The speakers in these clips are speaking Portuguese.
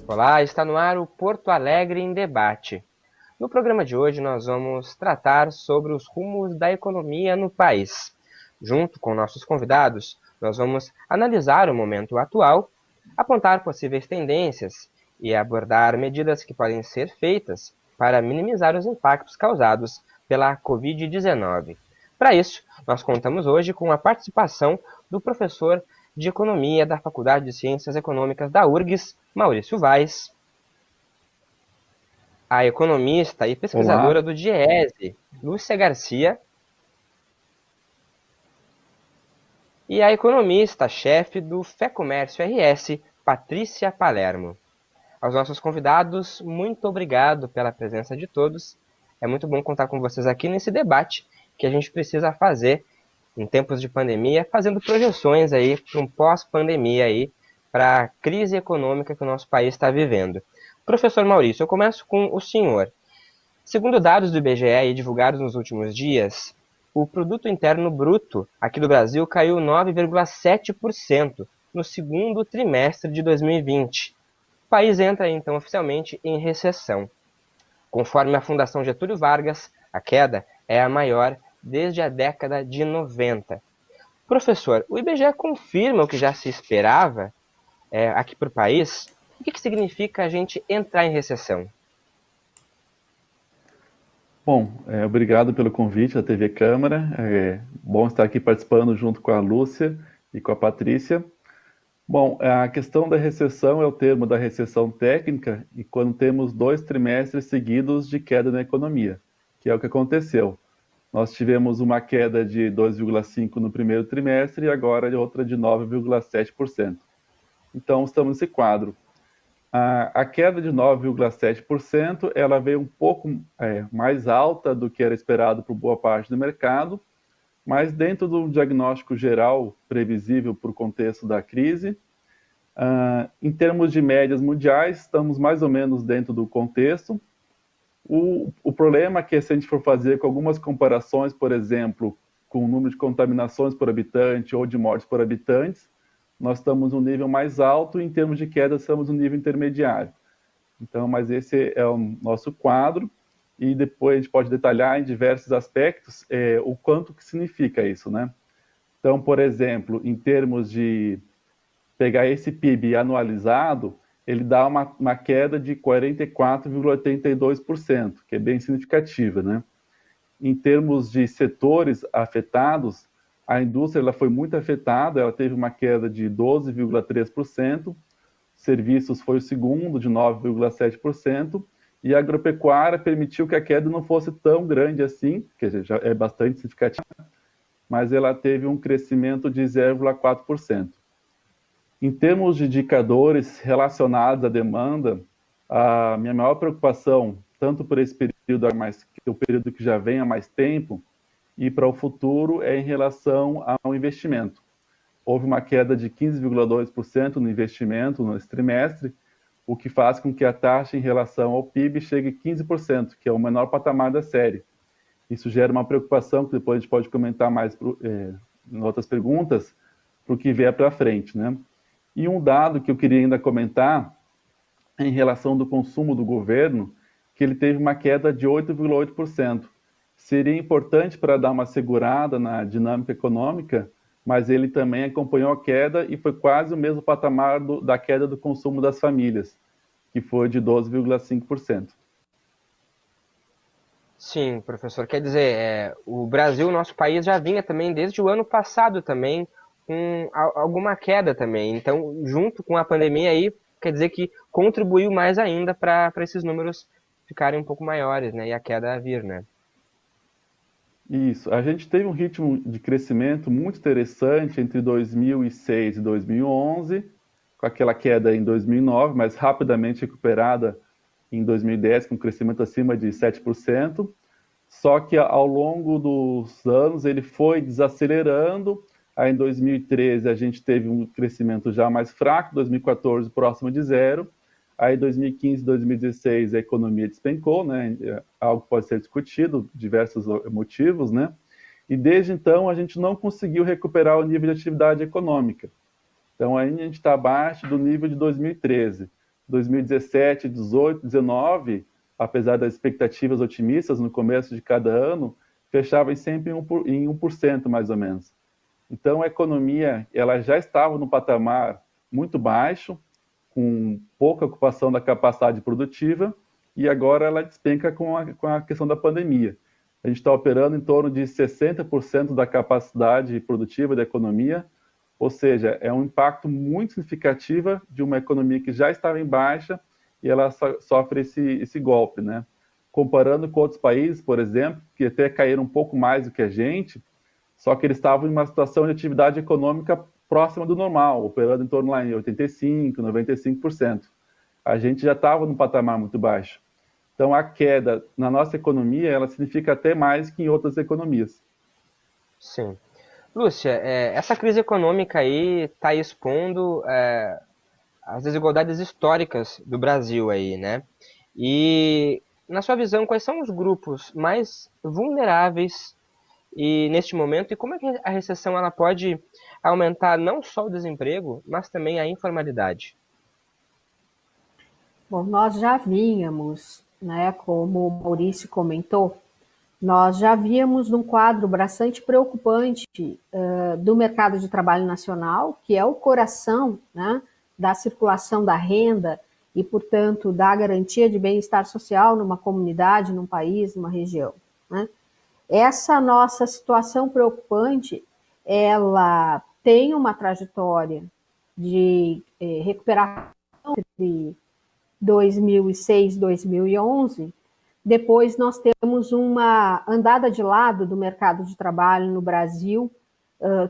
Olá, está no ar o Porto Alegre em Debate. No programa de hoje nós vamos tratar sobre os rumos da economia no país. Junto com nossos convidados, nós vamos analisar o momento atual, apontar possíveis tendências e abordar medidas que podem ser feitas para minimizar os impactos causados pela Covid-19. Para isso, nós contamos hoje com a participação do professor de Economia da Faculdade de Ciências Econômicas da URGS, Maurício Vaz, a economista e pesquisadora Olá. do DIEESE, Lúcia Garcia, e a economista-chefe do FEComércio RS, Patrícia Palermo. Aos nossos convidados, muito obrigado pela presença de todos. É muito bom contar com vocês aqui nesse debate que a gente precisa fazer em tempos de pandemia, fazendo projeções aí para um pós-pandemia aí, para a crise econômica que o nosso país está vivendo. Professor Maurício, eu começo com o senhor. Segundo dados do IBGE divulgados nos últimos dias, o Produto Interno Bruto aqui do Brasil caiu 9,7% no segundo trimestre de 2020. O país entra então oficialmente em recessão. Conforme a Fundação Getúlio Vargas, a queda é a maior desde a década de 90. Professor, o IBGE confirma o que já se esperava aqui para o país? O que significa a gente entrar em recessão? Bom, obrigado pelo convite da TV Câmara. É bom estar aqui participando junto com a Lúcia e com a Patrícia. Bom, a questão da recessão é o termo da recessão técnica e quando temos 2 trimestres seguidos de queda na economia, que é o que aconteceu. Nós tivemos uma queda de 2,5% no primeiro trimestre e agora outra de 9,7%. Então, estamos nesse quadro. A queda de 9,7% ela veio um pouco mais alta do que era esperado por boa parte do mercado, mas dentro do diagnóstico geral previsível para o contexto da crise. Em termos de médias mundiais, estamos mais ou menos dentro do contexto. O problema é que se a gente for fazer com algumas comparações, por exemplo, com o número de contaminações por habitante ou de mortes por habitantes, nós estamos no nível mais alto e em termos de queda estamos no nível intermediário. Então, mas esse é o nosso quadro e depois a gente pode detalhar em diversos aspectos o quanto que significa isso, né? Então, por exemplo, em termos de pegar esse PIB anualizado, ele dá uma queda de 44,82%, que é bem significativa, né? Em termos de setores afetados, a indústria ela foi muito afetada, ela teve uma queda de 12,3%, serviços foi o segundo, de 9,7%, e a agropecuária permitiu que a queda não fosse tão grande assim, quer dizer, já é bastante significativa, mas ela teve um crescimento de 0,4%. Em termos de indicadores relacionados à demanda, a minha maior preocupação, tanto por esse período, mas o período que já vem há mais tempo, e para o futuro, é em relação ao investimento. Houve uma queda de 15,2% no investimento nesse trimestre, o que faz com que a taxa em relação ao PIB chegue a 15%, que é o menor patamar da série. Isso gera uma preocupação, que depois a gente pode comentar mais em outras perguntas, para o que vier para frente, né? E um dado que eu queria ainda comentar é em relação do consumo do governo, que ele teve uma queda de 8,8%. Seria importante para dar uma segurada na dinâmica econômica, mas ele também acompanhou a queda e foi quase o mesmo patamar da queda do consumo das famílias, que foi de 12,5%. Sim, professor. Quer dizer, o Brasil, nosso país, já vinha também desde o ano passado também com alguma queda também. Então, junto com a pandemia aí, quer dizer que contribuiu mais ainda para esses números ficarem um pouco maiores, né? E a queda vir, né? Isso. A gente teve um ritmo de crescimento muito interessante entre 2006 e 2011, com aquela queda em 2009, mas rapidamente recuperada em 2010, com um crescimento acima de 7%. Só que ao longo dos anos ele foi desacelerando. Aí em 2013 a gente teve um crescimento já mais fraco, 2014 próximo de zero. Aí, 2015, 2016, a economia despencou, né? Algo que pode ser discutido, diversos motivos, né? E desde então a gente não conseguiu recuperar o nível de atividade econômica. Então, ainda a gente está abaixo do nível de 2013. 2017, 18, 19, apesar das expectativas otimistas no começo de cada ano, fechava sempre em 1%, mais ou menos. Então, a economia ela já estava no patamar muito baixo, com pouca ocupação da capacidade produtiva, e agora ela despenca com a questão da pandemia. A gente está operando em torno de 60% da capacidade produtiva da economia, ou seja, é um impacto muito significativo de uma economia que já estava em baixa e ela sofre esse golpe, né? Comparando com outros países, por exemplo, que até caíram um pouco mais do que a gente, só que eles estavam em uma situação de atividade econômica próxima do normal, operando em torno lá em 85%, 95%. A gente já estava num patamar muito baixo. Então, a queda na nossa economia, ela significa até mais que em outras economias. Sim. Lúcia, essa crise econômica aí está expondo as desigualdades históricas do Brasil aí, né? E, na sua visão, quais são os grupos mais vulneráveis neste momento, e como é que a recessão ela pode aumentar não só o desemprego, mas também a informalidade? Bom, nós já vínhamos, né, como o Maurício comentou, nós já víamos num quadro bastante preocupante do mercado de trabalho nacional, que é o coração, né, da circulação da renda e, portanto, da garantia de bem-estar social numa comunidade, num país, numa região, né? Essa nossa situação preocupante, ela tem uma trajetória de recuperação entre 2006 e 2011. Depois nós temos uma andada de lado do mercado de trabalho no Brasil,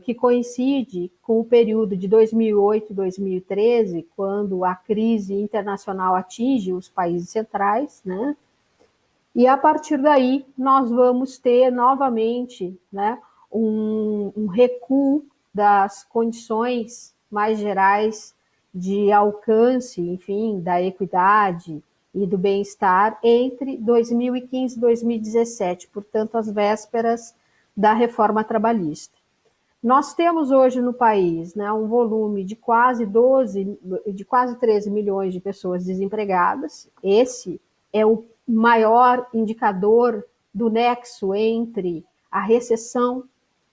que coincide com o período de 2008 e 2013, quando a crise internacional atinge os países centrais, né? E a partir daí nós vamos ter novamente, né, um recuo das condições mais gerais de alcance, enfim, da equidade e do bem-estar entre 2015 e 2017, portanto, as vésperas da reforma trabalhista. Nós temos hoje no país, né, um volume de quase 13 milhões de pessoas desempregadas. Esse é o maior indicador do nexo entre a recessão,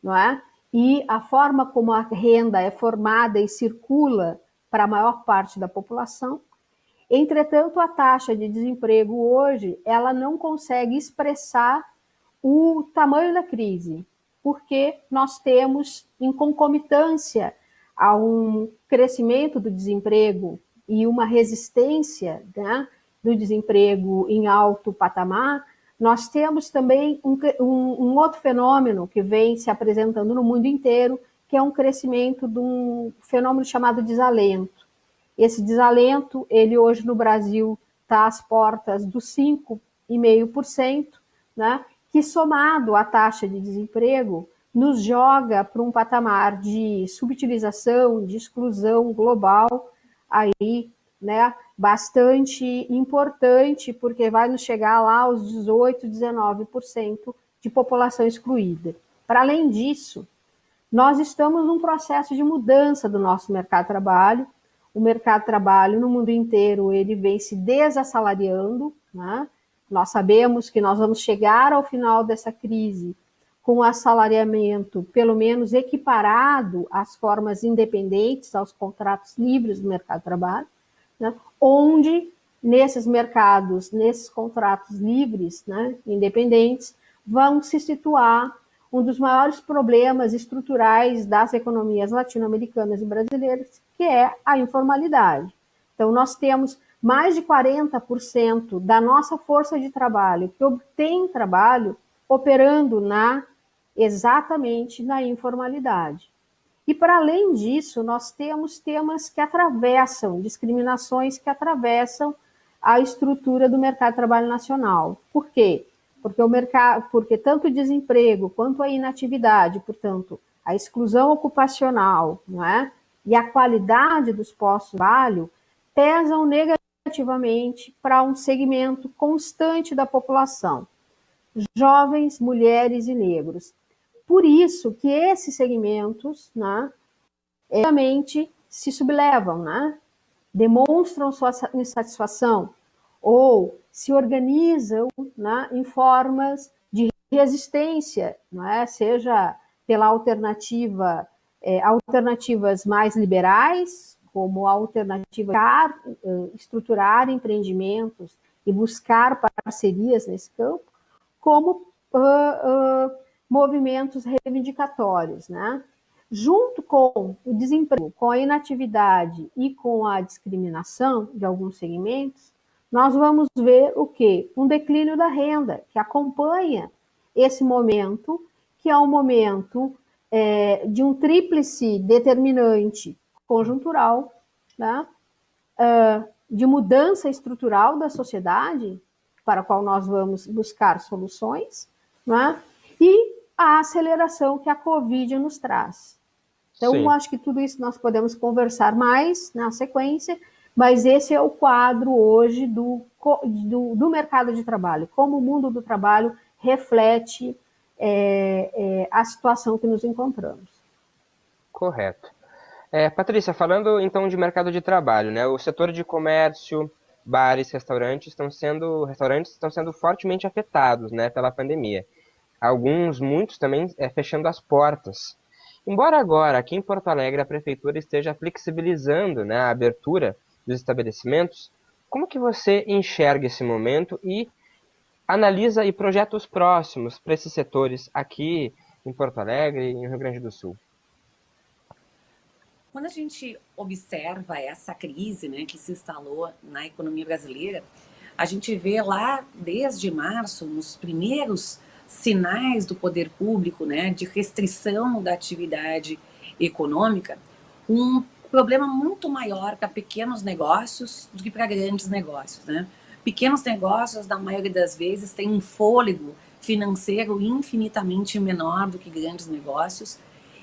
não é, e a forma como a renda é formada e circula para a maior parte da população. Entretanto, a taxa de desemprego hoje, ela não consegue expressar o tamanho da crise, porque nós temos, em concomitância a um crescimento do desemprego e uma resistência, né, do desemprego em alto patamar, nós temos também um outro fenômeno que vem se apresentando no mundo inteiro, que é um crescimento de um fenômeno chamado desalento. Esse desalento, ele hoje no Brasil está às portas dos 5,5%, né, que somado à taxa de desemprego, nos joga para um patamar de subutilização, de exclusão global, aí, né, bastante importante, porque vai nos chegar lá aos 18, 19% de população excluída. Para além disso, nós estamos num processo de mudança do nosso mercado de trabalho. O mercado de trabalho no mundo inteiro ele vem se desassalariando, né? Nós sabemos que nós vamos chegar ao final dessa crise com o assalariamento pelo menos equiparado às formas independentes, aos contratos livres do mercado de trabalho, né? Onde nesses mercados, nesses contratos livres, né, independentes, vão se situar um dos maiores problemas estruturais das economias latino-americanas e brasileiras, que é a informalidade. Então, nós temos mais de 40% da nossa força de trabalho que obtém trabalho operando exatamente na informalidade. E, para além disso, nós temos temas que atravessam, discriminações que atravessam a estrutura do mercado de trabalho nacional. Por quê? Porque tanto o desemprego quanto a inatividade, portanto, a exclusão ocupacional, não é? E a qualidade dos postos de trabalho pesam negativamente negativamente para um segmento constante da população, jovens, mulheres e negros. Por isso que esses segmentos, né, realmente se sublevam, né, demonstram sua insatisfação ou se organizam, né, em formas de resistência, né, seja pela alternativas mais liberais, como a alternativa de estruturar empreendimentos e buscar parcerias nesse campo, como movimentos reivindicatórios, né? Junto com o desemprego, com a inatividade e com a discriminação de alguns segmentos, nós vamos ver o quê? Um declínio da renda, que acompanha esse momento, que é um momento de um tríplice determinante conjuntural, né? De mudança estrutural da sociedade, para a qual nós vamos buscar soluções, né? E a aceleração que a Covid nos traz. Então, Sim. acho que tudo isso nós podemos conversar mais na sequência, mas esse é o quadro hoje do mercado de trabalho, como o mundo do trabalho reflete a situação que nos encontramos. Correto. Patrícia, falando então de mercado de trabalho, né? O setor de comércio, bares, restaurantes estão sendo fortemente afetados, né, pela pandemia. Muitos também fechando as portas. Embora agora, aqui em Porto Alegre, a prefeitura esteja flexibilizando, né, a abertura dos estabelecimentos, como que você enxerga esse momento e analisa e projeta os próximos para esses setores aqui em Porto Alegre e no Rio Grande do Sul? Quando a gente observa essa crise, né, que se instalou na economia brasileira, a gente vê lá desde março, nos primeiros sinais do poder público, né, de restrição da atividade econômica, um problema muito maior para pequenos negócios do que para grandes negócios, né? Pequenos negócios, na maioria das vezes, têm um fôlego financeiro infinitamente menor do que grandes negócios.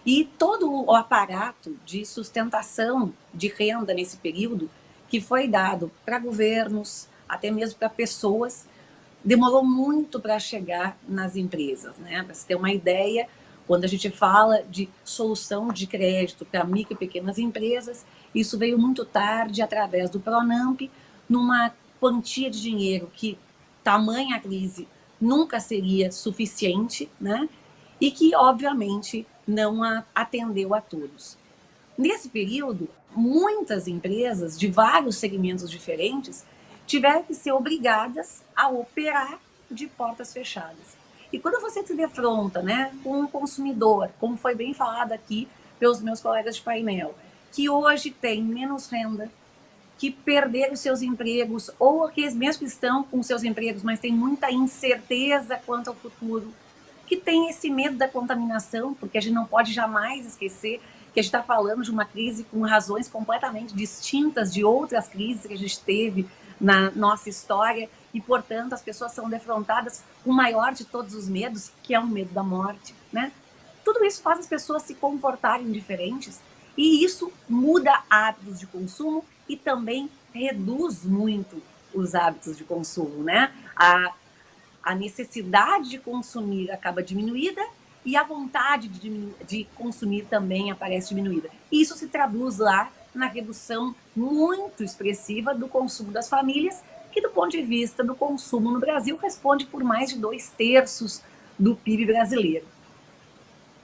E todo o aparato de sustentação de renda nesse período, que foi dado para governos, até mesmo para pessoas, demorou muito para chegar nas empresas, né? Para você ter uma ideia, quando a gente fala de solução de crédito para micro e pequenas empresas, isso veio muito tarde através do Pronamp, numa quantia de dinheiro que, tamanha a crise, nunca seria suficiente, né? E que, obviamente, não atendeu a todos. Nesse período, muitas empresas de vários segmentos diferentes tiveram que ser obrigadas a operar de portas fechadas. E quando você se defronta, né, com um consumidor, como foi bem falado aqui pelos meus colegas de painel, que hoje tem menos renda, que perderam seus empregos, ou aqueles mesmos que estão com seus empregos, mas tem muita incerteza quanto ao futuro, que tem esse medo da contaminação, porque a gente não pode jamais esquecer que a gente está falando de uma crise com razões completamente distintas de outras crises que a gente teve na nossa história, e, portanto, as pessoas são defrontadas com o maior de todos os medos, que é o medo da morte, né? Tudo isso faz as pessoas se comportarem diferentes, e isso muda hábitos de consumo e também reduz muito os hábitos de consumo, né? A necessidade de consumir acaba diminuída e a vontade de consumir também aparece diminuída. E isso se traduz lá na redução muito expressiva do consumo das famílias, que do ponto de vista do consumo no Brasil responde por mais de 2/3 do PIB brasileiro.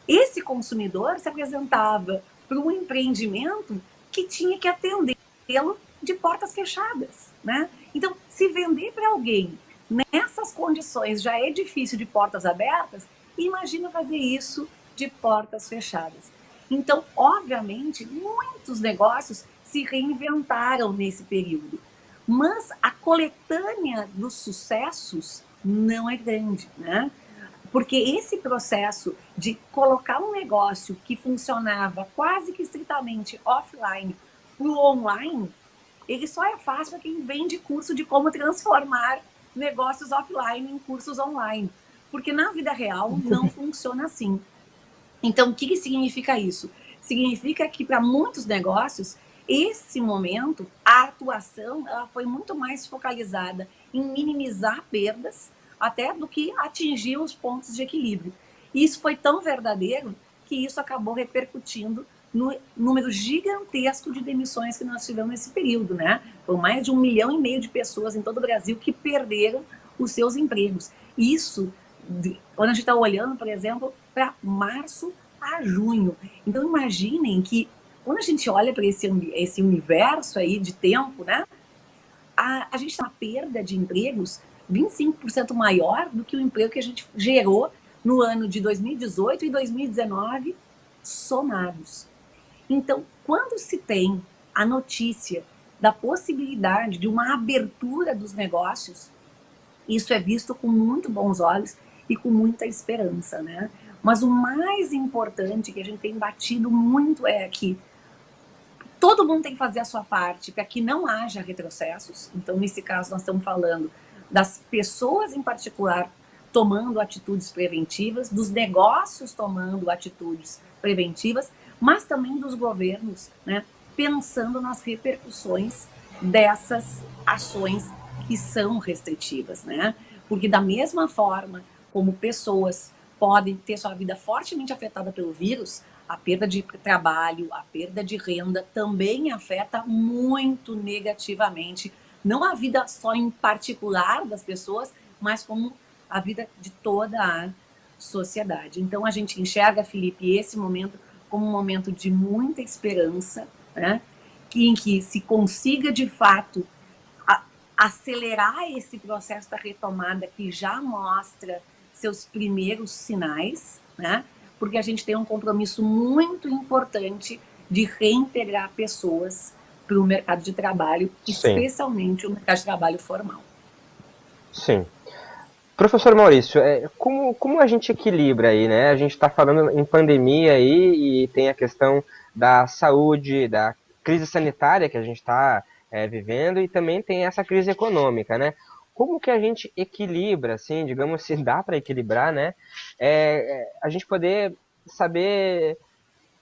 Esse consumidor se apresentava para um empreendimento que tinha que atendê-lo de portas fechadas, né? Então, se vender para alguém nessas condições já é difícil de portas abertas, imagina fazer isso de portas fechadas. Então, obviamente, muitos negócios se reinventaram nesse período, mas a coletânea dos sucessos não é grande, né? Porque esse processo de colocar um negócio que funcionava quase que estritamente offline para o online, ele só é fácil para quem vende curso de como transformar negócios offline em cursos online, porque na vida real não funciona assim. Então, o que significa isso? Significa que para muitos negócios esse momento, a atuação ela foi muito mais focalizada em minimizar perdas até do que atingir os pontos de equilíbrio. E isso foi tão verdadeiro que isso acabou repercutindo no número gigantesco de demissões que nós tivemos nesse período, né? Foram mais de 1,5 milhão de pessoas em todo o Brasil que perderam os seus empregos. Isso, quando a gente está olhando, por exemplo, para março a junho. Então, imaginem que quando a gente olha para esse universo aí de tempo, né? A gente tem uma perda de empregos 25% maior do que o emprego que a gente gerou no ano de 2018 e 2019 somados. Então, quando se tem a notícia da possibilidade de uma abertura dos negócios, isso é visto com muito bons olhos e com muita esperança, né? Mas o mais importante que a gente tem batido muito é que todo mundo tem que fazer a sua parte para que não haja retrocessos. Então, nesse caso, nós estamos falando das pessoas em particular tomando atitudes preventivas, dos negócios tomando atitudes preventivas, mas também dos governos, né, pensando nas repercussões dessas ações que são restritivas, né? Porque da mesma forma como pessoas podem ter sua vida fortemente afetada pelo vírus, a perda de trabalho, a perda de renda também afeta muito negativamente, não a vida só em particular das pessoas, mas como a vida de toda a sociedade. Então a gente enxerga, Felipe, esse momento como um momento de muita esperança, né? Em que se consiga de fato acelerar esse processo da retomada que já mostra seus primeiros sinais, né? Porque a gente tem um compromisso muito importante de reintegrar pessoas para o mercado de trabalho, especialmente o mercado de trabalho formal. Sim. Professor Maurício, como a gente equilibra aí, né? A gente está falando em pandemia aí e tem a questão da saúde, da crise sanitária que a gente está vivendo e também tem essa crise econômica, né? Como que a gente equilibra, assim, digamos, se dá para equilibrar, né? A gente poder saber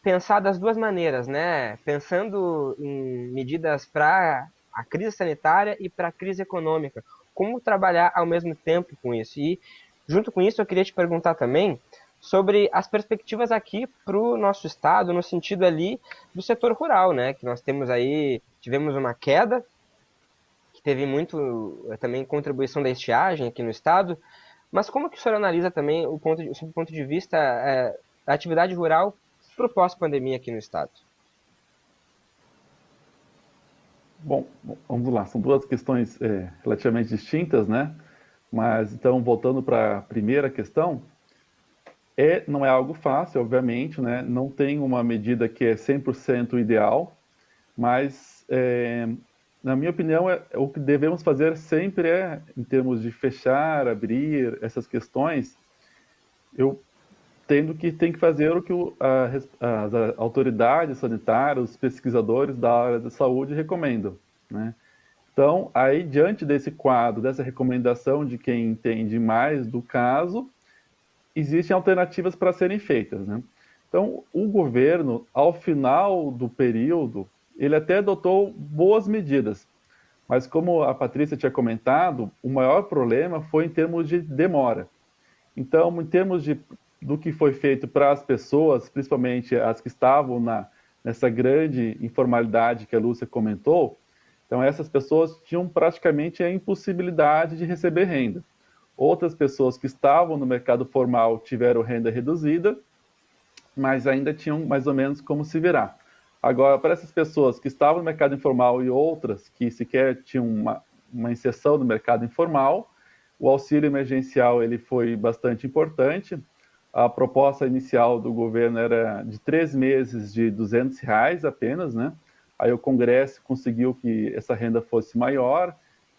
pensar das duas maneiras, né? Pensando em medidas para a crise sanitária e para a crise econômica. Como trabalhar ao mesmo tempo com isso? E, junto com isso, eu queria te perguntar também sobre as perspectivas aqui para o nosso estado, no sentido ali do setor rural, né? Que nós tivemos uma queda, que teve muito também contribuição da estiagem aqui no estado, mas como que o senhor analisa também sob o ponto de vista da atividade rural para o pós-pandemia aqui no estado? Bom, vamos lá, são duas questões relativamente distintas, né? Mas então, voltando para a primeira questão, não é algo fácil, obviamente, né? Não tem uma medida que é 100% ideal, mas, na minha opinião, o que devemos fazer sempre em termos de fechar, abrir essas questões, eu tem que fazer o que as autoridades sanitárias, os pesquisadores da área da saúde recomendam, né? Então, aí, diante desse quadro, dessa recomendação de quem entende mais do caso, existem alternativas para serem feitas, né? Então, o governo, ao final do período, ele até adotou boas medidas, mas como a Patrícia tinha comentado, o maior problema foi em termos de demora. Então, em termos do que foi feito para as pessoas, principalmente as que estavam nessa grande informalidade que a Lúcia comentou, então essas pessoas tinham praticamente a impossibilidade de receber renda. Outras pessoas que estavam no mercado formal tiveram renda reduzida, mas ainda tinham mais ou menos como se virar. Agora, para essas pessoas que estavam no mercado informal e outras que sequer tinham uma inserção no mercado informal, o auxílio emergencial ele foi bastante importante. A proposta inicial do governo era de 3 meses de R$200 apenas, né? Aí o Congresso conseguiu que essa renda fosse maior,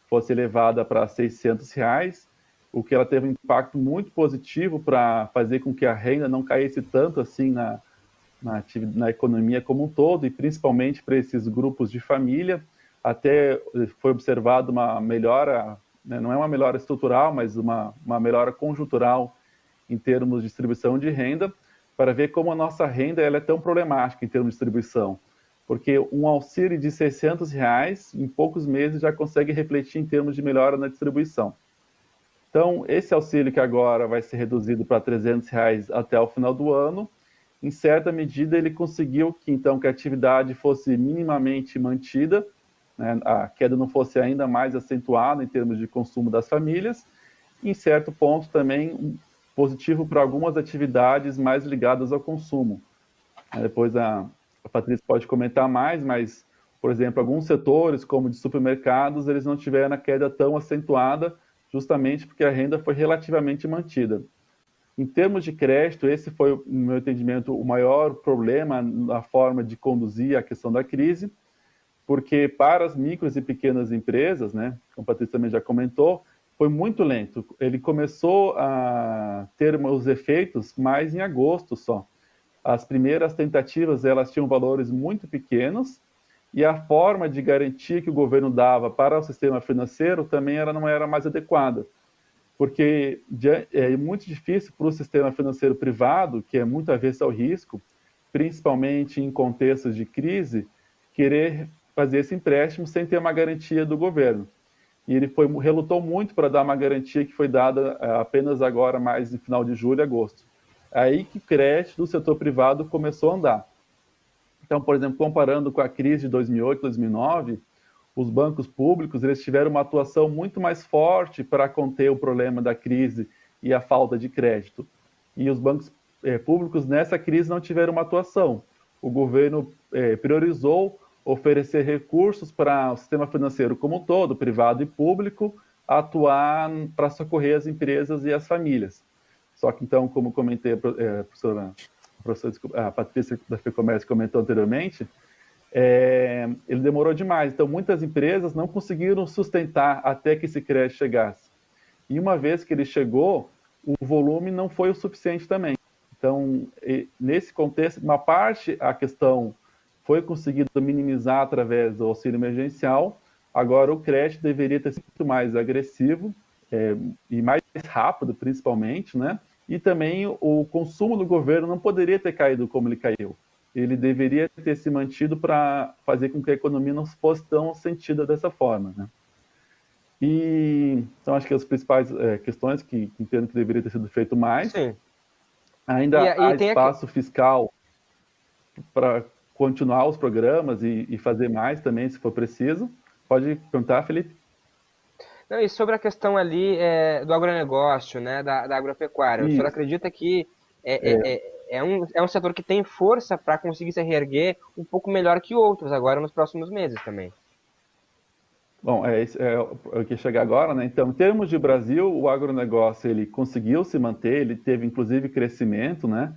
fosse elevada para R$600, o que ela teve um impacto muito positivo para fazer com que a renda não caísse tanto assim na economia como um todo, e principalmente para esses grupos de família. Até foi observado uma melhora, né, não é uma melhora estrutural, mas uma melhora conjuntural em termos de distribuição de renda, para ver como a nossa renda ela é tão problemática em termos de distribuição. porque um auxílio de R$ 600 em poucos meses já consegue refletir em termos de melhora na distribuição. Então, esse auxílio que agora vai ser reduzido para R$ 300 até o final do ano, em certa medida ele conseguiu que então que a atividade fosse minimamente mantida, né, a queda não fosse ainda mais acentuada em termos de consumo das famílias, e em certo ponto também positivo para algumas atividades mais ligadas ao consumo. Depois a Patrícia pode comentar mais, mas, por exemplo, alguns setores, como de supermercados, eles não tiveram a queda tão acentuada, justamente porque a renda foi relativamente mantida. Em termos de crédito, esse foi, no meu entendimento, o maior problema na forma de conduzir a questão da crise, porque para as micros e pequenas empresas, né, como a Patrícia também já comentou, foi muito lento. Ele começou a ter os efeitos mais em agosto só. As primeiras tentativas, elas tinham valores muito pequenos, e a forma de garantia que o governo dava para o sistema financeiro também não era mais adequada, porque é muito difícil para o sistema financeiro privado, que é muito avesso ao risco, principalmente em contextos de crise, querer fazer esse empréstimo sem ter uma garantia do governo. E ele relutou muito para dar uma garantia que foi dada apenas agora, mais no final de julho e agosto. Aí que o crédito do setor privado começou a andar. Então, por exemplo, comparando com a crise de 2008, 2009, os bancos públicos eles tiveram uma atuação muito mais forte para conter o problema da crise e a falta de crédito. E os bancos públicos nessa crise não tiveram uma atuação. O governo priorizou oferecer recursos para o sistema financeiro como um todo, privado e público, atuar para socorrer as empresas e as famílias. Só que, então, como comentei, a Patrícia da FEComércio comentou anteriormente, ele demorou demais. Então, muitas empresas não conseguiram sustentar até que esse crédito chegasse. E uma vez que ele chegou, o volume não foi o suficiente também. Então, nesse contexto, uma parte, a questão foi conseguida minimizar através do auxílio emergencial. Agora, o crédito deveria ter sido muito mais agressivo e mais rápido, principalmente, né? E também o consumo do governo não poderia ter caído como ele caiu. Ele deveria ter se mantido para fazer com que a economia não fosse tão sentida dessa forma, né? E então acho que as principais questões que entendo que deveria ter sido feito mais. Sim. Ainda há espaço fiscal para continuar os programas e fazer mais também, se for preciso. Pode perguntar, Felipe? Não, e sobre a questão ali do agronegócio, né, da agropecuária, o senhor acredita que é um setor que tem força para conseguir se reerguer um pouco melhor que outros agora nos próximos meses também? Bom, eu queria chegar agora, né? Então, em termos de Brasil, o agronegócio ele conseguiu se manter, ele teve inclusive crescimento, né?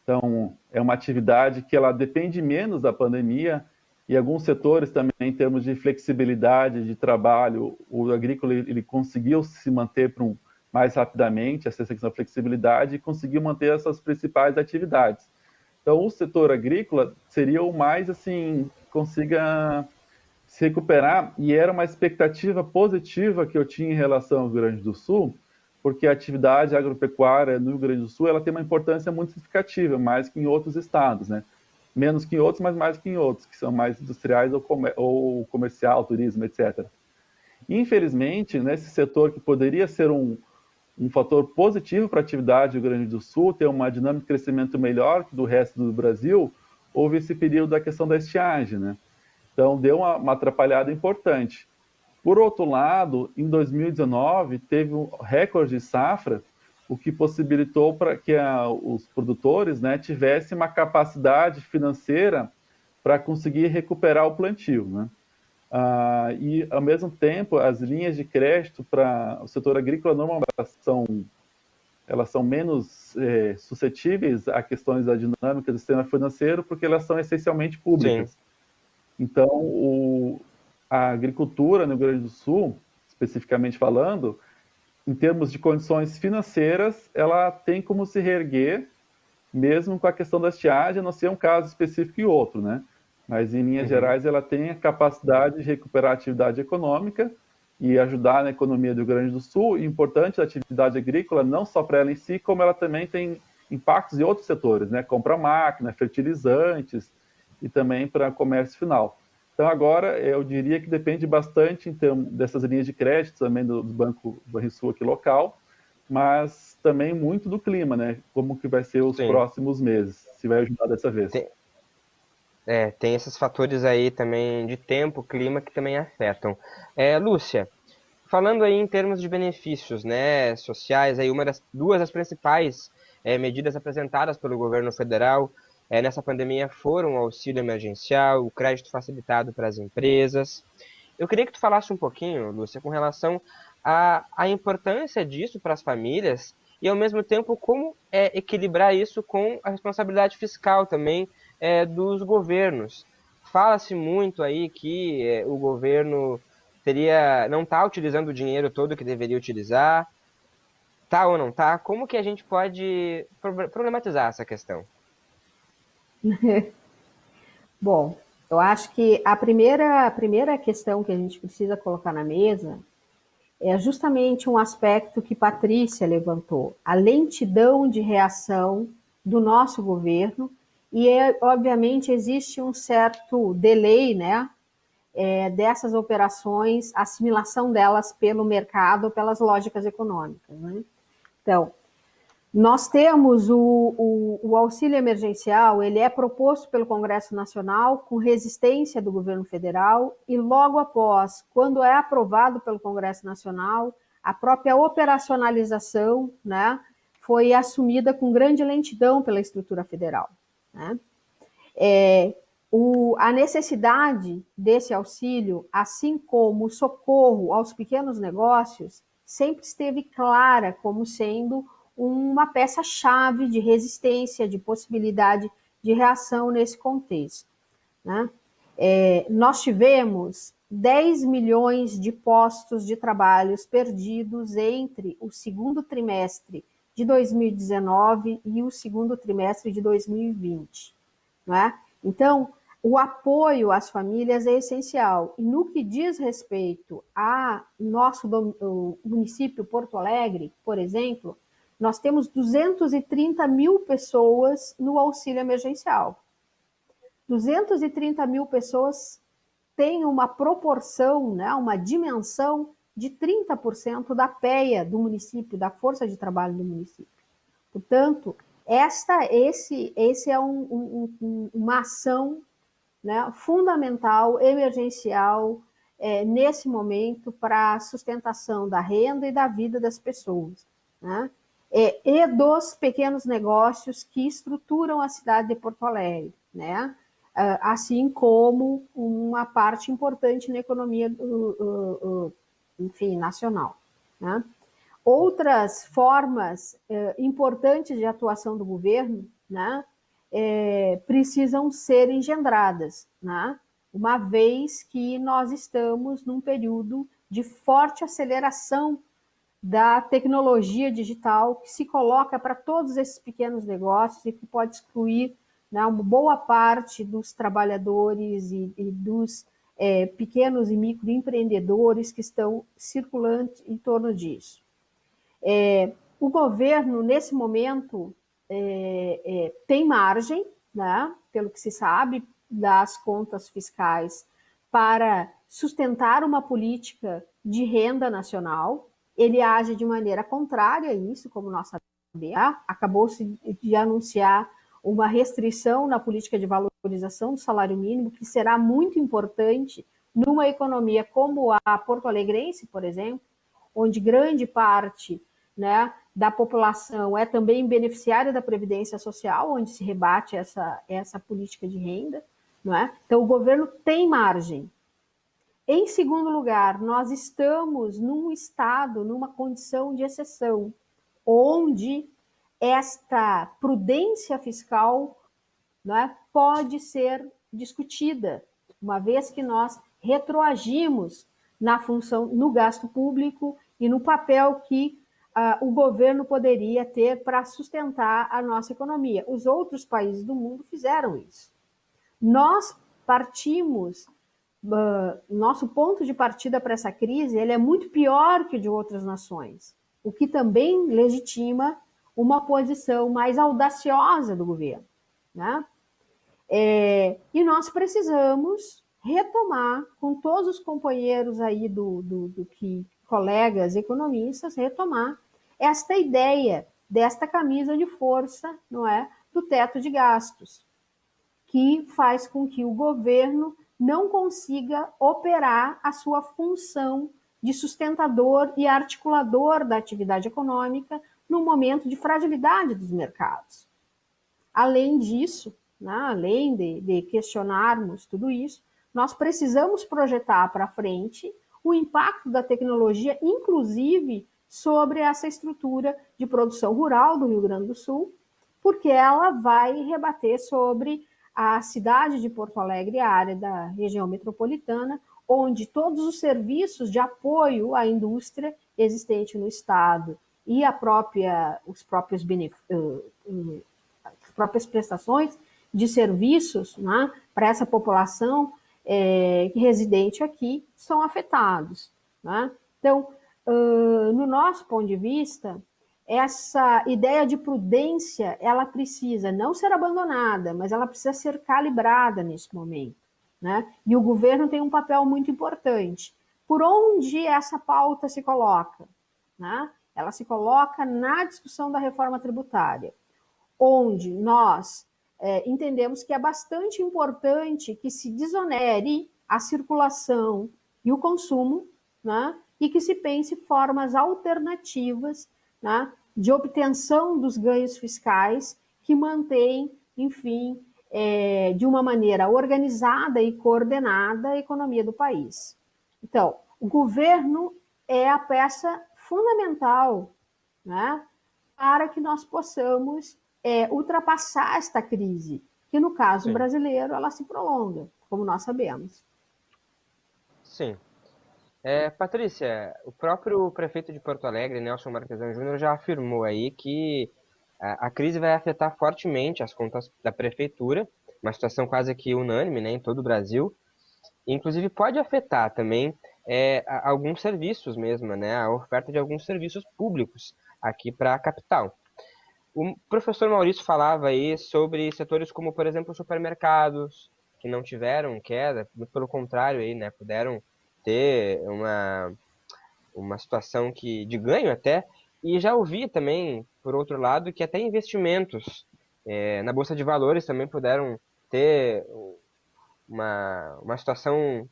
Então, é uma atividade que ela depende menos da pandemia, e alguns setores também, em termos de flexibilidade de trabalho, o agrícola ele conseguiu se manter mais rapidamente, essa questão da flexibilidade, e conseguiu manter essas principais atividades. Então, o setor agrícola seria o mais, assim, consiga se recuperar, e era uma expectativa positiva que eu tinha em relação ao Rio Grande do Sul, porque a atividade agropecuária no Rio Grande do Sul ela tem uma importância muito significativa, mais que em outros estados, né? Menos que em outros, mas mais que em outros, que são mais industriais ou comercial, turismo, etc. Infelizmente, nesse setor que poderia ser um fator positivo para a atividade do Rio Grande do Sul, ter uma dinâmica de crescimento melhor que do resto do Brasil, houve esse período da questão da estiagem, né? Então, deu uma atrapalhada importante. Por outro lado, em 2019, teve um recorde de safra, o que possibilitou para que os produtores, né, tivessem uma capacidade financeira para conseguir recuperar o plantio, né? E, ao mesmo tempo, as linhas de crédito para o setor agrícola normalmente elas são menos suscetíveis a questões da dinâmica do sistema financeiro, porque elas são essencialmente públicas. Sim. Então, a agricultura no Rio Grande do Sul, especificamente falando, em termos de condições financeiras, ela tem como se reerguer, mesmo com a questão da estiagem, a não ser um caso específico e outro, né? Mas, em linhas gerais, ela tem a capacidade de recuperar a atividade econômica e ajudar na economia do Rio Grande do Sul. E importante a atividade agrícola, não só para ela em si, como ela também tem impactos em outros setores, né? Compra máquina, fertilizantes, e também para comércio final. Então, agora, eu diria que depende bastante então, dessas linhas de crédito, também do Banco Banrisul aqui local, mas também muito do clima, né? Como que vai ser os Sim. próximos meses, se vai ajudar dessa vez. Tem esses fatores aí também de tempo, clima, que também afetam. Lúcia, falando aí em termos de benefícios, né, sociais, aí duas das principais medidas apresentadas pelo governo federal nessa pandemia foram o auxílio emergencial, o crédito facilitado para as empresas. Eu queria que tu falasse um pouquinho, Lúcia, com relação à importância disso para as famílias e, ao mesmo tempo, como equilibrar isso com a responsabilidade fiscal também dos governos. Fala-se muito aí que o governo não está utilizando o dinheiro todo que deveria utilizar, tá ou não tá? Como que a gente pode problematizar essa questão? Bom, eu acho que a primeira questão que a gente precisa colocar na mesa é justamente um aspecto que Patrícia levantou, a lentidão de reação do nosso governo e, obviamente, existe um certo delay, né, dessas operações, assimilação delas pelo mercado, pelas lógicas econômicas, né? Então, nós temos o auxílio emergencial, ele é proposto pelo Congresso Nacional com resistência do governo federal e logo após, quando é aprovado pelo Congresso Nacional, a própria operacionalização, né, foi assumida com grande lentidão pela estrutura federal, né? A necessidade desse auxílio, assim como o socorro aos pequenos negócios, sempre esteve clara como sendo uma peça-chave de resistência, de possibilidade de reação nesse contexto, né? Nós tivemos 10 milhões de postos de trabalho perdidos entre o segundo trimestre de 2019 e o segundo trimestre de 2020, né? Então, o apoio às famílias é essencial. E no que diz respeito a nosso município Porto Alegre, por exemplo, nós temos 230 mil pessoas no auxílio emergencial. 230 mil pessoas têm uma proporção, né, uma dimensão de 30% da PEA do município, da força de trabalho do município. Portanto, esse é uma ação, né, fundamental, emergencial, nesse momento, para a sustentação da renda e da vida das pessoas, né? E dos pequenos negócios que estruturam a cidade de Porto Alegre, né? Assim como uma parte importante na economia, enfim, nacional, né? Outras formas importantes de atuação do governo, né, precisam ser engendradas, né, uma vez que nós estamos num período de forte aceleração da tecnologia digital que se coloca para todos esses pequenos negócios e que pode excluir, né, uma boa parte dos trabalhadores e dos pequenos e microempreendedores que estão circulando em torno disso. O governo, nesse momento, tem margem, né, pelo que se sabe, das contas fiscais para sustentar uma política de renda nacional. Ele age de maneira contrária a isso, como nós sabemos. Acabou-se de anunciar uma restrição na política de valorização do salário mínimo, que será muito importante numa economia como a porto-alegrense, por exemplo, onde grande parte, né, da população é também beneficiária da Previdência Social, onde se rebate essa política de renda, não é? Então, o governo tem margem. Em segundo lugar, nós estamos num estado, numa condição de exceção, onde esta prudência fiscal, não é, pode ser discutida, uma vez que nós retroagimos na função, no gasto público e no papel que o governo poderia ter para sustentar a nossa economia. Os outros países do mundo fizeram isso. Nós partimos, nosso ponto de partida para essa crise, ele é muito pior que o de outras nações, o que também legitima uma posição mais audaciosa do governo, né? E nós precisamos retomar, com todos os companheiros aí colegas economistas, retomar esta ideia desta camisa de força, não é, do teto de gastos, que faz com que o governo não consiga operar a sua função de sustentador e articulador da atividade econômica no momento de fragilidade dos mercados. Além disso, né, além de questionarmos tudo isso, nós precisamos projetar para frente o impacto da tecnologia, inclusive sobre essa estrutura de produção rural do Rio Grande do Sul, porque ela vai rebater sobre a cidade de Porto Alegre, a área da região metropolitana, onde todos os serviços de apoio à indústria existente no estado e as próprias prestações de serviços, né, para essa população residente aqui são afetados. Né? Então, no nosso ponto de vista, essa ideia de prudência, ela precisa não ser abandonada, mas ela precisa ser calibrada nesse momento. Né? E o governo tem um papel muito importante. Por onde essa pauta se coloca? Né? Ela se coloca na discussão da reforma tributária, onde nós entendemos que é bastante importante que se desonere a circulação e o consumo, né? E que se pense formas alternativas, né, de obtenção dos ganhos fiscais que mantêm, enfim, de uma maneira organizada e coordenada a economia do país. Então, o governo é a peça fundamental, né, para que nós possamos ultrapassar esta crise, que no caso brasileiro ela se prolonga, como nós sabemos. Sim. Patrícia, o próprio prefeito de Porto Alegre, Nelson Marquesan Júnior, já afirmou aí que a crise vai afetar fortemente as contas da prefeitura, uma situação quase que unânime, né, em todo o Brasil. Inclusive pode afetar também alguns serviços mesmo, né, a oferta de alguns serviços públicos aqui para a capital. O professor Maurício falava aí sobre setores como, por exemplo, supermercados, que não tiveram queda, pelo contrário, aí, né, puderam ter uma situação de ganho até, e já ouvi também, por outro lado, que até investimentos na Bolsa de Valores também puderam ter uma situação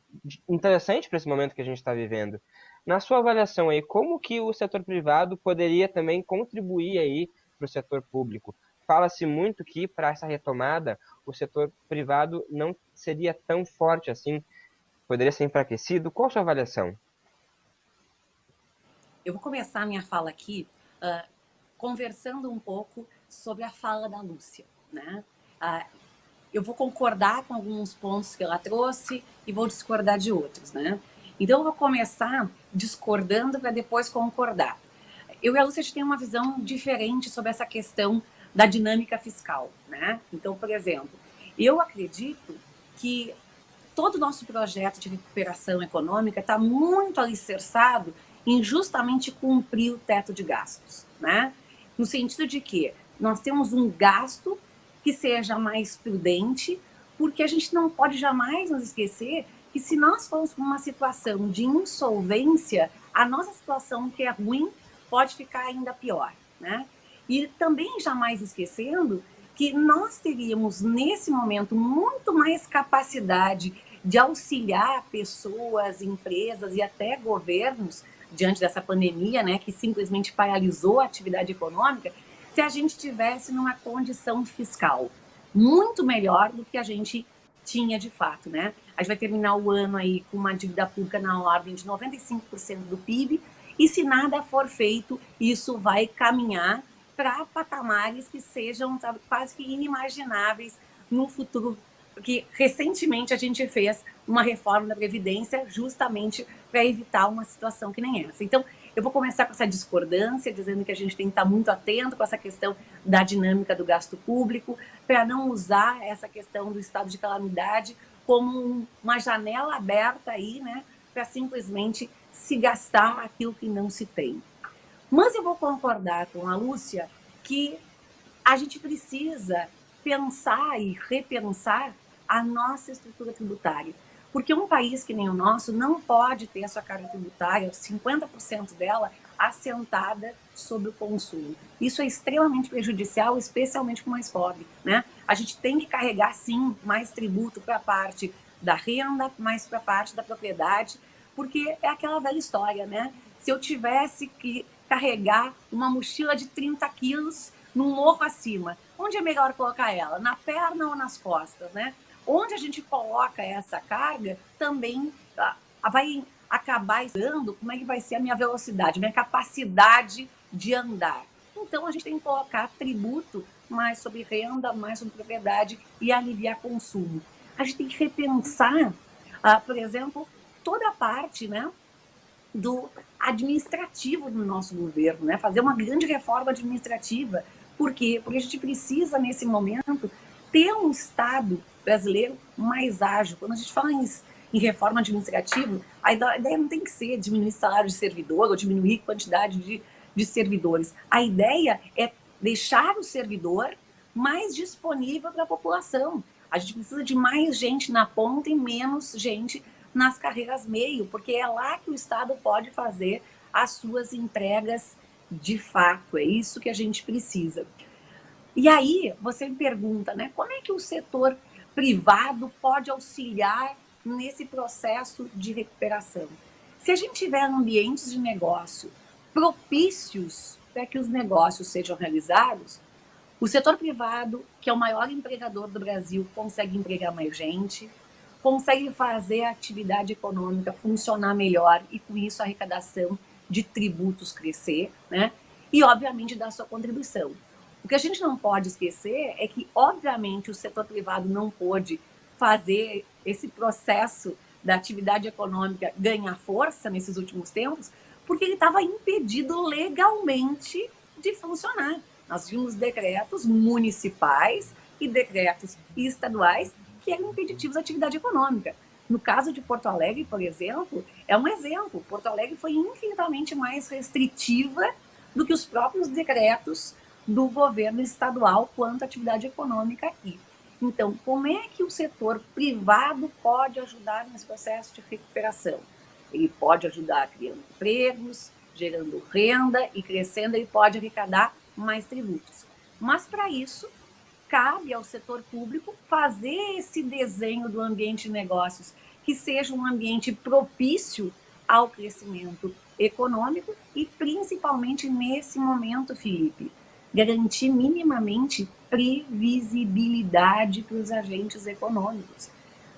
interessante para esse momento que a gente está vivendo. Na sua avaliação aí, como que o setor privado poderia também contribuir aí para o setor público? Fala-se muito que para essa retomada o setor privado não seria tão forte assim, poderia ser enfraquecido. Qual a sua avaliação? Eu vou começar a minha fala aqui conversando um pouco sobre a fala da Lúcia, né? Eu vou concordar com alguns pontos que ela trouxe e vou discordar de outros, né? Então, eu vou começar discordando para depois concordar. Eu e a Lúcia, a gente tem uma visão diferente sobre essa questão da dinâmica fiscal, né? Então, por exemplo, eu acredito que todo o nosso projeto de recuperação econômica está muito alicerçado em justamente cumprir o teto de gastos, né? No sentido de que nós temos um gasto que seja mais prudente, porque a gente não pode jamais nos esquecer que se nós formos para uma situação de insolvência, a nossa situação que é ruim pode ficar ainda pior, né? E também jamais esquecendo que nós teríamos nesse momento muito mais capacidade de auxiliar pessoas, empresas e até governos diante dessa pandemia, né, que simplesmente paralisou a atividade econômica, se a gente tivesse numa condição fiscal muito melhor do que a gente tinha de fato, né? A gente vai terminar o ano aí com uma dívida pública na ordem de 95% do PIB, e se nada for feito, isso vai caminhar para patamares que sejam, sabe, quase que inimagináveis no futuro, porque recentemente a gente fez uma reforma da Previdência justamente para evitar uma situação que nem essa. Então, eu vou começar com essa discordância, dizendo que a gente tem que estar muito atento com essa questão da dinâmica do gasto público, para não usar essa questão do estado de calamidade como uma janela aberta aí, né, para simplesmente se gastar aquilo que não se tem. Mas eu vou concordar com a Lúcia que a gente precisa pensar e repensar a nossa estrutura tributária. Porque um país que nem o nosso não pode ter a sua carga tributária, 50% dela, assentada sobre o consumo. Isso é extremamente prejudicial, especialmente para o mais pobre, né? A gente tem que carregar, sim, mais tributo para a parte da renda, mais para a parte da propriedade, porque é aquela velha história, né? Se eu tivesse que carregar uma mochila de 30 quilos num morro acima, onde é melhor colocar ela? Na perna ou nas costas, né? Onde a gente coloca essa carga também vai acabar estudando como é que vai ser a minha velocidade, minha capacidade de andar. Então a gente tem que colocar tributo mais sobre renda, mais sobre propriedade e aliviar consumo. A gente tem que repensar, por exemplo, toda a parte, né, do administrativo do nosso governo, né? Fazer uma grande reforma administrativa. Por quê? Porque a gente precisa, nesse momento, ter um Estado brasileiro mais ágil. Quando a gente fala em reforma administrativa, a ideia não tem que ser diminuir salário de servidor ou diminuir a quantidade de servidores. A ideia é deixar o servidor mais disponível para a população. A gente precisa de mais gente na ponta e menos gente nas carreiras meio, porque é lá que o Estado pode fazer as suas entregas de fato. É isso que a gente precisa. E aí você me pergunta, né, como é que o setor privado pode auxiliar nesse processo de recuperação? Se a gente tiver ambientes de negócio propícios para que os negócios sejam realizados, o setor privado, que é o maior empregador do Brasil, consegue empregar mais gente, consegue fazer a atividade econômica funcionar melhor e, com isso, a arrecadação de tributos crescer, né? E, obviamente, dar sua contribuição. O que a gente não pode esquecer é que, obviamente, o setor privado não pôde fazer esse processo da atividade econômica ganhar força nesses últimos tempos, porque ele estava impedido legalmente de funcionar. Nós tínhamos decretos municipais e decretos estaduais que eram impeditivos da atividade econômica. No caso de Porto Alegre, por exemplo, é um exemplo. Porto Alegre foi infinitamente mais restritiva do que os próprios decretos do governo estadual quanto à atividade econômica aqui. Então, como é que o setor privado pode ajudar nesse processo de recuperação? Ele pode ajudar criando empregos, gerando renda e crescendo, ele pode arrecadar mais tributos. Mas, para isso, cabe ao setor público fazer esse desenho do ambiente de negócios que seja um ambiente propício ao crescimento econômico e, principalmente nesse momento, Felipe, garantir minimamente previsibilidade para os agentes econômicos.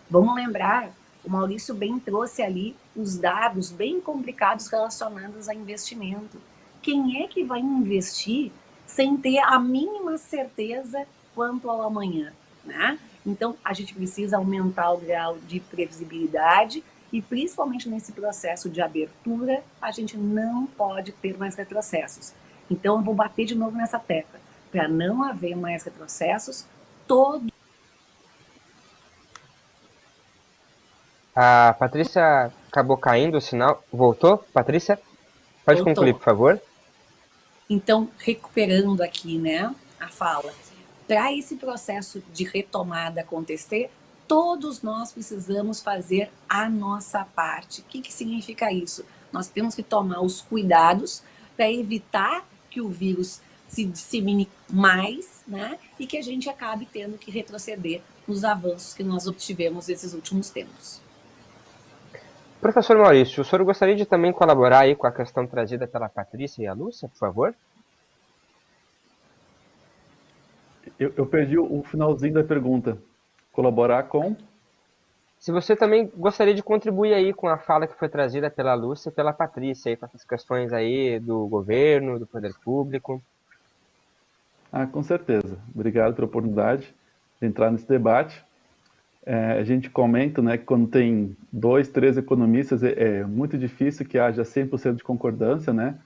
Vamos lembrar, o Maurício bem trouxe ali os dados bem complicados relacionados a investimento. Quem é que vai investir sem ter a mínima certeza quanto ao amanhã, né? Então, a gente precisa aumentar o grau de previsibilidade e, principalmente nesse processo de abertura, a gente não pode ter mais retrocessos. Então, eu vou bater de novo nessa tecla. Para não haver mais retrocessos, todo... A Patrícia acabou caindo o sinal. Voltou? Patrícia? Pode concluir, por favor. Então, recuperando aqui, né, a fala. Para esse processo de retomada acontecer, todos nós precisamos fazer a nossa parte. O que significa isso? Nós temos que tomar os cuidados para evitar que o vírus se dissemine mais, né? E que a gente acabe tendo que retroceder nos avanços que nós obtivemos nesses últimos tempos. Professor Maurício, o senhor gostaria de também colaborar aí com a questão trazida pela Patrícia e a Lúcia, por favor? Eu perdi o finalzinho da pergunta. Colaborar com? Se você também gostaria de contribuir aí com a fala que foi trazida pela Lúcia e pela Patrícia, aí, com essas questões aí do governo, do poder público. Com certeza. Obrigado pela oportunidade de entrar nesse debate. A gente comenta, né, que quando tem 2, 3 economistas, é muito difícil que haja 100% de concordância, né?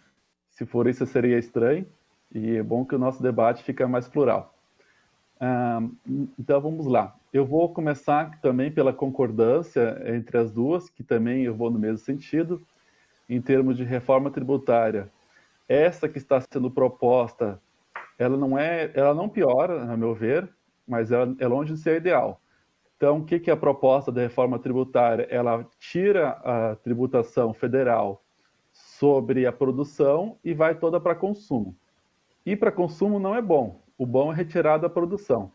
Se for isso, seria estranho. E é bom que o nosso debate fica mais plural. Então, vamos lá. Eu vou começar também pela concordância entre as duas, que também eu vou no mesmo sentido, em termos de reforma tributária. Essa que está sendo proposta, ela não piora, a meu ver, mas é longe de ser ideal. Então, o que é a proposta da reforma tributária? Ela tira a tributação federal sobre a produção e vai toda para consumo. E para consumo não é bom. O bom é retirar da produção.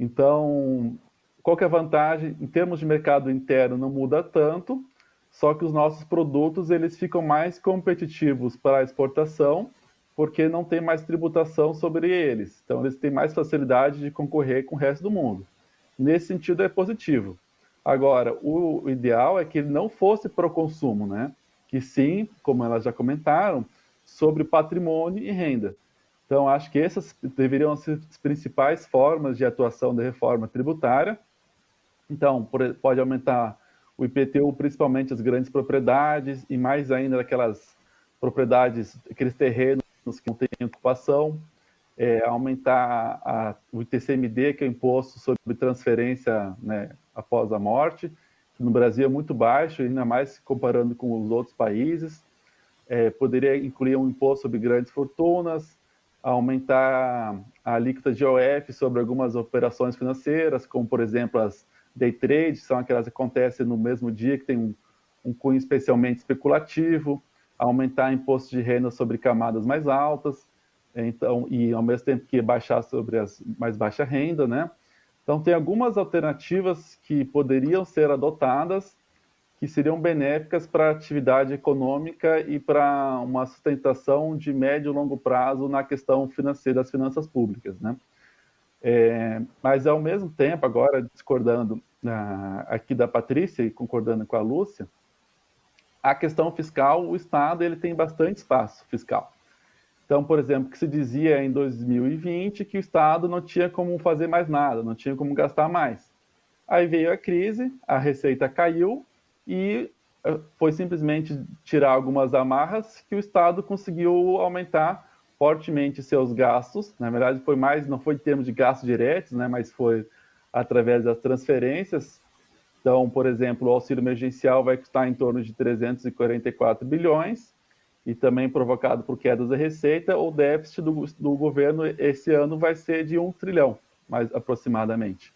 Então, qual que é a vantagem? Em termos de mercado interno não muda tanto, só que os nossos produtos eles ficam mais competitivos para a exportação, porque não tem mais tributação sobre eles. Então, eles têm mais facilidade de concorrer com o resto do mundo. Nesse sentido, é positivo. Agora, o ideal é que ele não fosse para o consumo, né? Que sim, como elas já comentaram, sobre patrimônio e renda. Então, acho que essas deveriam ser as principais formas de atuação da reforma tributária. Então, pode aumentar o IPTU, principalmente as grandes propriedades, e mais ainda aquelas propriedades, aqueles terrenos que não têm ocupação, aumentar o ITCMD, que é o Imposto sobre Transferência, né, após a morte, que no Brasil é muito baixo, ainda mais comparando com os outros países. Poderia incluir um imposto sobre grandes fortunas, aumentar a alíquota de IOF sobre algumas operações financeiras, como, por exemplo, as day trade, são aquelas que acontecem no mesmo dia, que tem um cunho especialmente especulativo, aumentar imposto de renda sobre camadas mais altas, então, e ao mesmo tempo que baixar sobre as mais baixa renda, né? Então, tem algumas alternativas que poderiam ser adotadas que seriam benéficas para a atividade econômica e para uma sustentação de médio e longo prazo na questão financeira das finanças públicas, né? Mas, ao mesmo tempo, agora discordando aqui da Patrícia e concordando com a Lúcia, a questão fiscal, o Estado ele tem bastante espaço fiscal. Então, por exemplo, que se dizia em 2020 que o Estado não tinha como fazer mais nada, não tinha como gastar mais. Aí veio a crise, a receita caiu e foi simplesmente tirar algumas amarras que o Estado conseguiu aumentar fortemente seus gastos. Na verdade, foi mais, não foi em termos de gastos diretos, né, mas foi através das transferências. Então, por exemplo, o auxílio emergencial vai custar em torno de 344 bilhões, e também provocado por quedas da receita, o déficit do governo esse ano vai ser de 1 trilhão, mais aproximadamente.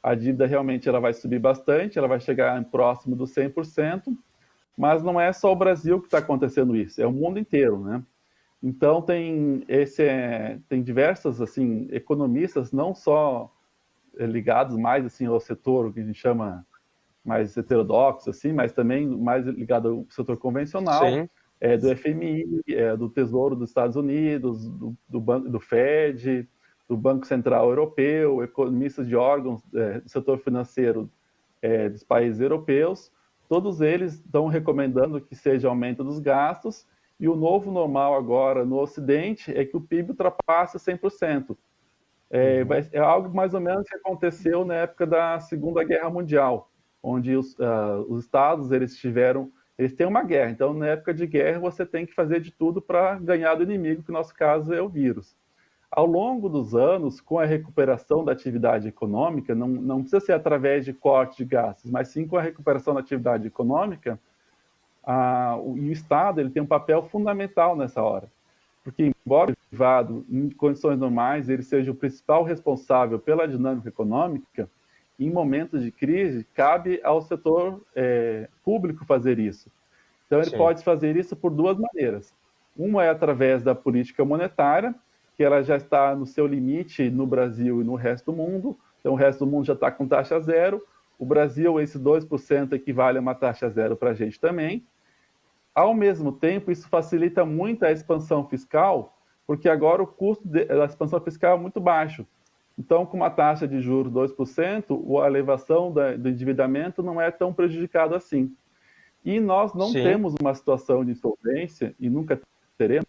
A dívida realmente ela vai subir bastante, ela vai chegar próximo dos 100%, mas não é só o Brasil que está acontecendo isso, é o mundo inteiro, né? Então tem diversas assim economistas, não só ligados mais assim ao setor que a gente chama mais heterodoxo, assim, mas também mais ligado ao setor convencional, Sim. Do FMI, do Tesouro dos Estados Unidos, do Fed, do Banco Central Europeu, economistas de órgãos do setor financeiro dos países europeus, todos eles estão recomendando que seja aumento dos gastos, e o novo normal agora no Ocidente é que o PIB ultrapasse 100%. É algo mais ou menos que aconteceu na época da Segunda Guerra Mundial, onde os estados eles têm uma guerra. Então, na época de guerra, você tem que fazer de tudo para ganhar do inimigo, que no nosso caso é o vírus. Ao longo dos anos, com a recuperação da atividade econômica, não precisa ser através de corte de gastos, mas sim com a recuperação da atividade econômica, e o Estado ele tem um papel fundamental nessa hora. Porque, embora o privado, em condições normais, ele seja o principal responsável pela dinâmica econômica, em momentos de crise, cabe ao setor público fazer isso. Então, ele pode fazer isso por duas maneiras. Uma é através da política monetária, que ela já está no seu limite no Brasil e no resto do mundo. Então, o resto do mundo já está com taxa zero. O Brasil, esse 2% equivale a uma taxa zero para a gente também. Ao mesmo tempo, isso facilita muito a expansão fiscal, porque agora o custo da expansão fiscal é muito baixo. Então, com uma taxa de juros 2%, a elevação do endividamento não é tão prejudicada assim. E nós não temos uma situação de insolvência, e nunca teremos,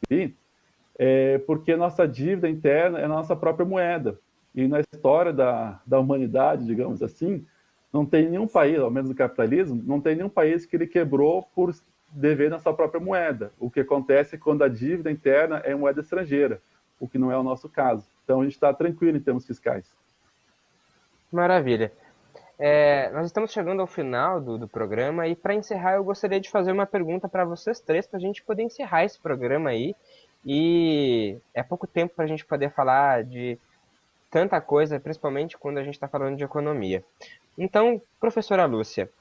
porque nossa dívida interna é a nossa própria moeda. E na história da humanidade, digamos assim, não tem nenhum país, ao menos no capitalismo, não tem nenhum país que ele quebrou por dever na sua própria moeda. O que acontece é quando a dívida interna é moeda estrangeira, o que não é o nosso caso. Então, a gente está tranquilo em termos fiscais. Maravilha. Nós estamos chegando ao final do programa e, para encerrar, eu gostaria de fazer uma pergunta para vocês três, para a gente poder encerrar esse programa aí. E é pouco tempo para a gente poder falar de tanta coisa, principalmente quando a gente está falando de economia. Então, professora Lúcia,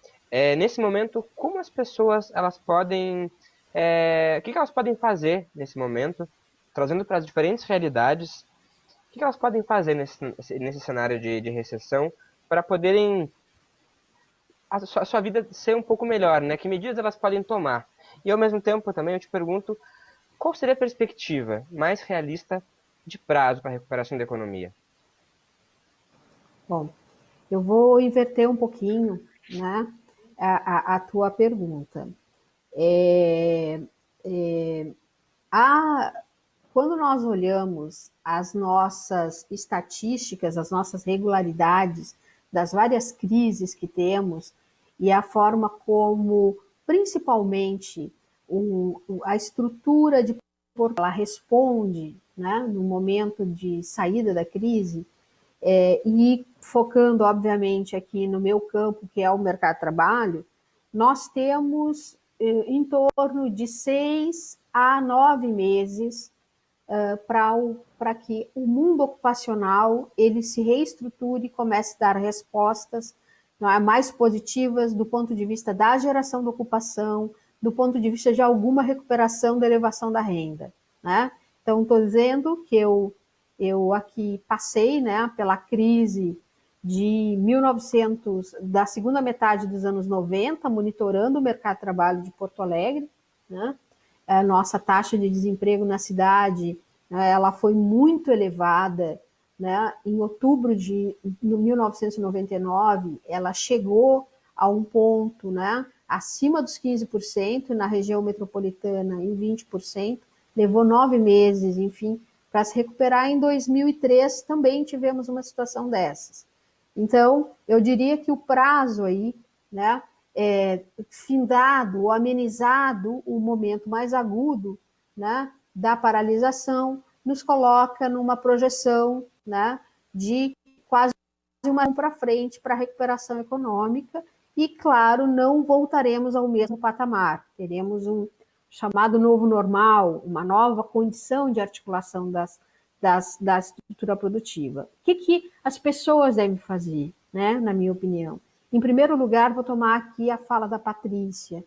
nesse momento, como as pessoas elas podem, o que elas podem fazer nesse momento, trazendo para as diferentes realidades, o que elas podem fazer nesse cenário de recessão para poderem a sua vida ser um pouco melhor, né? Que medidas elas podem tomar? E ao mesmo tempo também eu te pergunto, qual seria a perspectiva mais realista de prazo para a recuperação da economia? Bom, eu vou inverter um pouquinho, né, a tua pergunta. É, é, quando nós olhamos as nossas estatísticas, as nossas regularidades das várias crises que temos e a forma como, principalmente, a estrutura de Porto ela responde, né, no momento de saída da crise, e focando, obviamente, aqui no meu campo, que é o mercado de trabalho, nós temos em torno de 6 a 9 meses para que o mundo ocupacional ele se reestruture e comece a dar respostas, não é, mais positivas do ponto de vista da geração de ocupação, do ponto de vista de alguma recuperação da elevação da renda. Né? Então, estou dizendo que eu aqui passei, né, pela crise de 1900, da segunda metade dos anos 90, monitorando o mercado de trabalho de Porto Alegre, né? A nossa taxa de desemprego na cidade, né, ela foi muito elevada, né? Em outubro de 1999, ela chegou a um ponto, né, acima dos 15%, na região metropolitana em 20%, levou 9 meses, enfim, para se recuperar. Em 2003 também tivemos uma situação dessas. Então, eu diria que o prazo aí, né, findado ou amenizado o momento mais agudo, né, da paralisação, nos coloca numa projeção, né, de quase uma mão para frente para a recuperação econômica e, claro, não voltaremos ao mesmo patamar. Teremos um chamado novo normal, uma nova condição de articulação da estrutura produtiva. O que as pessoas devem fazer, né, na minha opinião? Em primeiro lugar, vou tomar aqui a fala da Patrícia.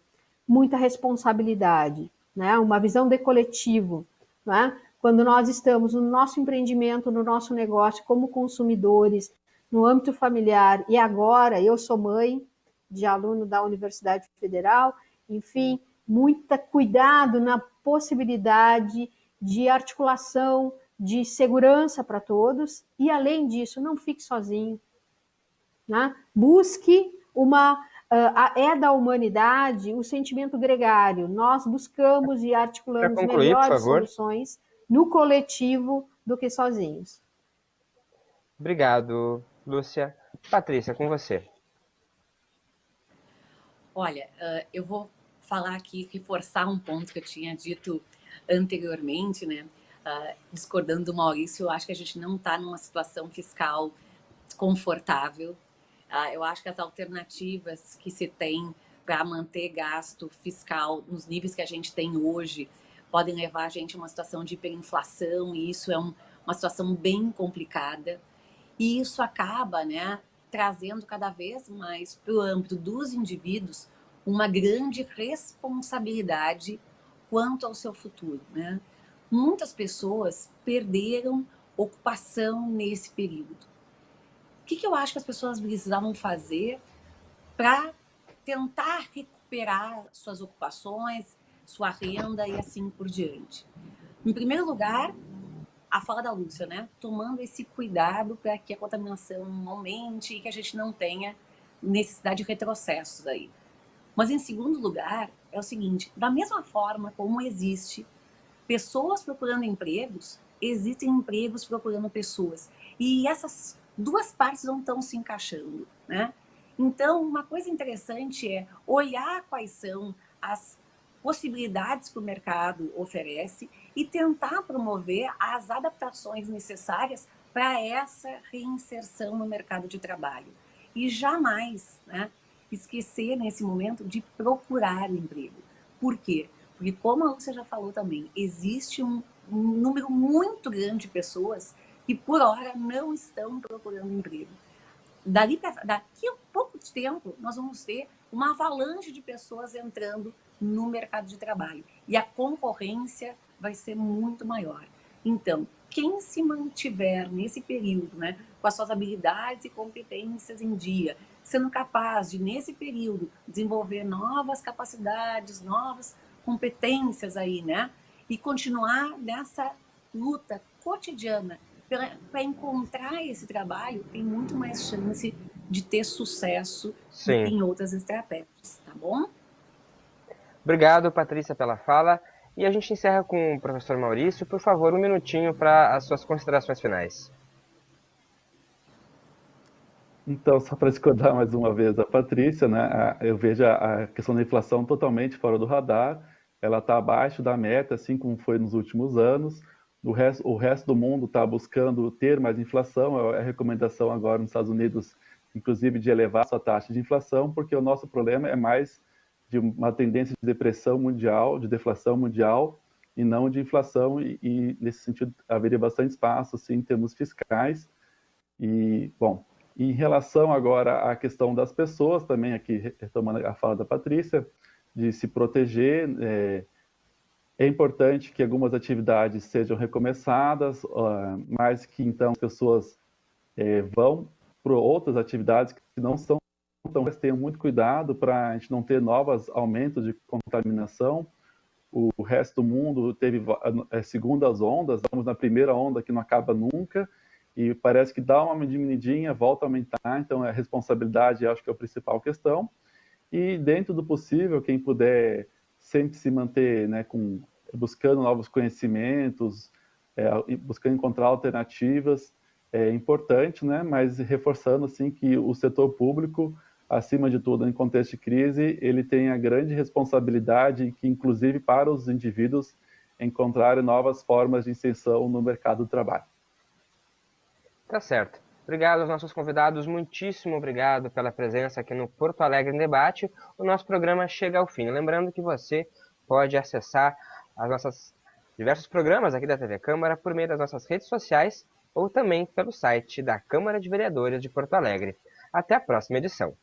Muita responsabilidade, né? Uma visão de coletivo. Né? Quando nós estamos no nosso empreendimento, no nosso negócio, como consumidores, no âmbito familiar, e agora eu sou mãe de aluno da Universidade Federal, enfim, muito cuidado na possibilidade de articulação, de segurança para todos, e além disso, não fique sozinho. Né? Busque é da humanidade o sentimento gregário. Nós buscamos e articulamos concluir, melhores soluções no coletivo do que sozinhos. Obrigado, Lúcia. Patrícia, com você. Olha, eu vou falar aqui, reforçar um ponto que eu tinha dito anteriormente, né? Discordando do Maurício, eu acho que a gente não está numa situação fiscal confortável. Eu acho que as alternativas que se tem para manter gasto fiscal nos níveis que a gente tem hoje podem levar a gente a uma situação de hiperinflação, e isso é uma situação bem complicada. E isso acaba, né, trazendo cada vez mais para o âmbito dos indivíduos uma grande responsabilidade quanto ao seu futuro. Né? Muitas pessoas perderam ocupação nesse período. O que eu acho que as pessoas precisavam fazer para tentar recuperar suas ocupações, sua renda e assim por diante? Em primeiro lugar, a fala da Lúcia, né? Tomando esse cuidado para que a contaminação não aumente e que a gente não tenha necessidade de retrocessos aí. Mas, em segundo lugar, é o seguinte: da mesma forma como existe pessoas procurando empregos, existem empregos procurando pessoas. E essas duas partes não estão se encaixando, né? Então, uma coisa interessante é olhar quais são as possibilidades que o mercado oferece e tentar promover as adaptações necessárias para essa reinserção no mercado de trabalho. E jamais, né, esquecer nesse momento de procurar o emprego. Por quê? Porque, como a Lúcia já falou também, existe um número muito grande de pessoas que por hora não estão procurando emprego. Daqui a pouco de tempo, nós vamos ter uma avalanche de pessoas entrando no mercado de trabalho. E a concorrência vai ser muito maior. Então, quem se mantiver nesse período, né, com as suas habilidades e competências em dia, sendo capaz de, nesse período, desenvolver novas capacidades, novas competências aí, né, e continuar nessa luta cotidiana para encontrar esse trabalho, tem muito mais chance de ter sucesso do que Sim. em outras estratégias, tá bom? Obrigado, Patrícia, pela fala. E a gente encerra com o professor Maurício. Por favor, um minutinho para as suas considerações finais. Então, só para discordar mais uma vez a Patrícia, né, eu vejo a questão da inflação totalmente fora do radar. Ela está abaixo da meta, assim como foi nos últimos anos. O resto do mundo está buscando ter mais inflação. É a recomendação agora nos Estados Unidos, inclusive, de elevar sua taxa de inflação, porque o nosso problema é mais de uma tendência de depressão mundial, de deflação mundial, e não de inflação. E nesse sentido, haveria bastante espaço, assim, em termos fiscais. E, bom, em relação agora à questão das pessoas, também aqui retomando a fala da Patrícia, de se proteger, é importante que algumas atividades sejam recomeçadas, mas que então as pessoas vão para outras atividades que não são tão, mas tenham muito cuidado para a gente não ter novos aumentos de contaminação. O resto do mundo teve segundas ondas, estamos na primeira onda que não acaba nunca, e parece que dá uma diminuidinha, volta a aumentar, então a responsabilidade acho que é a principal questão, e dentro do possível, quem puder sempre se manter, né, buscando novos conhecimentos, buscando encontrar alternativas, é importante, né, mas reforçando assim que o setor público, acima de tudo, em contexto de crise, ele tem a grande responsabilidade que, inclusive, para os indivíduos encontrarem novas formas de inserção no mercado do trabalho. Tá certo. Obrigado aos nossos convidados, muitíssimo obrigado pela presença aqui no Porto Alegre em Debate. O nosso programa chega ao fim. Lembrando que você pode acessar as nossas diversos programas aqui da TV Câmara por meio das nossas redes sociais ou também pelo site da Câmara de Vereadores de Porto Alegre. Até a próxima edição.